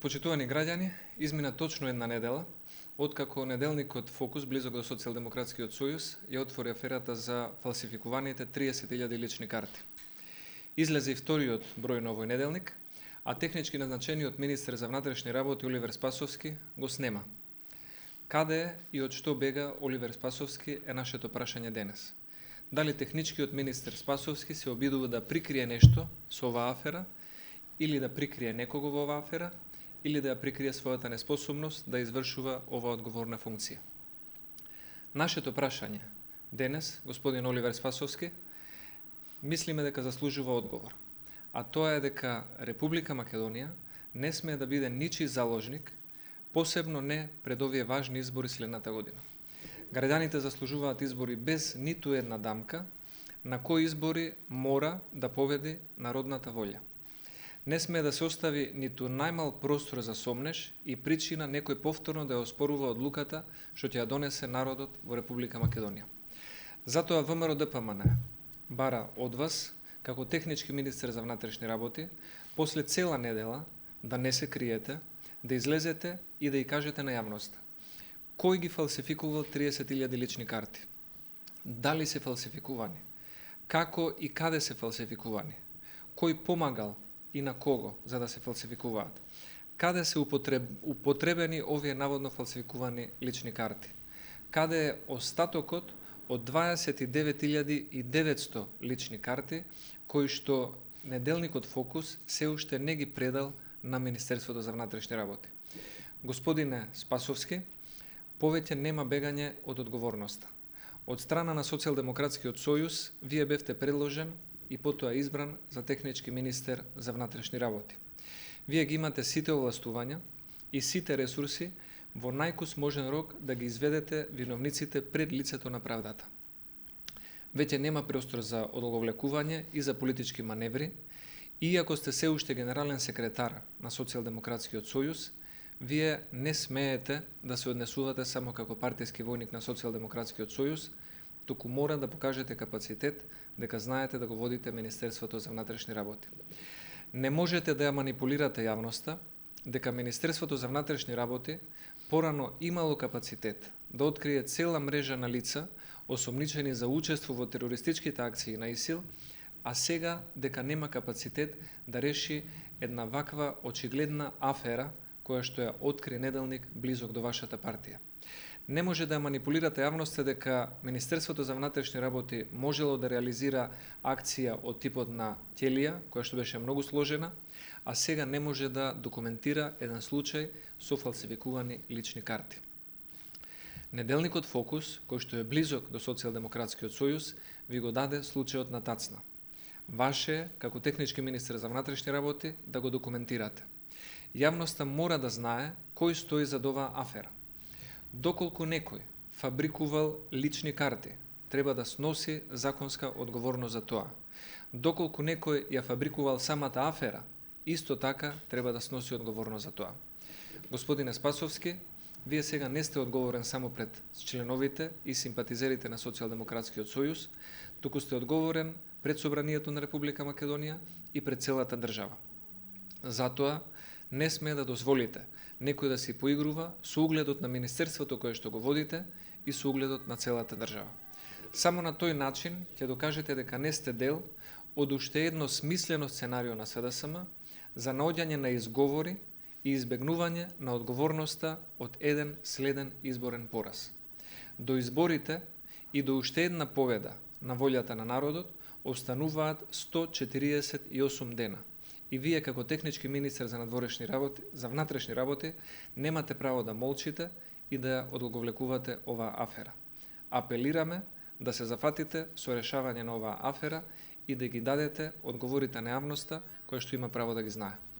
Почитувани граѓани, измина точно една недела откако неделникот Фокус, близок до Социјалдемократскиот сојуз, ја отвори аферата за фалсификуваните 30.000 лични карти. Излезе и вториот број на овој неделник, а технички назначениот министер за внатрешни работи Оливер Спасовски го снема. Каде е и од што бега Оливер Спасовски е нашето прашање денес. Дали техничкиот министер Спасовски се обидува да прикрие нешто со оваа афера, или да прикрие некого во оваа афера, или да ја прикрие својата неспособност да извршува оваа одговорна функција. Нашето прашање денес, господин Оливер Спасовски, мислиме дека заслужува одговор, а тоа е дека Република Македонија не смее да биде ничи заложник, посебно не пред овие важни избори следната година. Граѓаните заслужуваат избори без ниту една дамка, на кои избори мора да победи народната волја. Не смее да се остави ниту најмал простор за сомнеш и причина некој повторно да ја оспорува одлуката што ќе ја донесе народот во Република Македонија. Затоа ВМРО ДПМН бара од вас, како технички министер за внатрешни работи, после цела недела да не се криете, да излезете и да ја кажете на јавноста кој ги фалсификувал 30.000 лични карти, дали се фалсификувани, како и каде се фалсификувани, кој помагал и на кого за да се фалсификуваат, каде се употребени овие наводно фалсификувани лични карти, каде е остатокот од 29.900 лични карти кои што неделникот Фокус се уште не ги предал на Министерството за внатрешни работи. Господине Спасовски, повеќе нема бегање од одговорноста. Од страна на Социјалдемократскиот сојуз, вие бевте предложен и потоа избран за технички министер за внатрешни работи. Вие ги имате сите овластувања и сите ресурси во најкус можен рок да ги изведете виновниците пред лицето на правдата. Веќе нема простор за одолговлекување и за политички маневри, иако сте се уште генерален секретар на Социјалдемократскиот сојуз, вие не смеете да се однесувате само како партиски војник на Социјалдемократскиот сојуз, туку мора да покажете капацитет дека знаете да го водите Министерството за внатрешни работи. Не можете да ја манипулирате јавноста дека Министерството за внатрешни работи порано имало капацитет да открие цела мрежа на лица осомничени за учество во терористичките акции на ИСИЛ, а сега дека нема капацитет да реши една ваква очигледна афера која што ја откри неделник близок до вашата партија. Не може да ја манипулирате јавноста дека Министерството за внатрешни работи можело да реализира акција од типот на Ќелија, која што беше многу сложена, а сега не може да документира еден случај со фалсификувани лични карти. Неделникот Фокус, кој што е близок до Социјалдемократскиот сојуз, ви го даде случајот на Тацна. Ваше е, како технички министер за внатрешни работи, да го документирате. Јавноста мора да знае кој стои зад оваа афера. Доколку некој фабрикувал лични карти, треба да сноси законска одговорност за тоа. Доколку некој ја фабрикувал самата афера, исто така треба да сноси одговорност за тоа. Господине Спасовски, вие сега не сте одговорен само пред членовите и симпатизерите на Социјалдемократскиот сојуз, туку сте одговорен пред Собранието на Република Македонија и пред целата држава. Затоа не смее да дозволите некој да си поигрува со угледот на Министерството кое што го водите и со угледот на целата држава. Само на тој начин ќе докажете дека не сте дел од уште едно смислено сценарио на СДСМ за наоѓање на изговори и избегнување на одговорноста од еден следен изборен пораз. До изборите и до уште една победа на волјата на народот остануваат 148 дена. И вие како технички министер за внатрешни работи немате право да молчите и да ја одолговлекувате оваа афера. Апелираме да се зафатите со решавање на оваа афера и да ги дадете одговорите на јавноста која што има право да ги знае.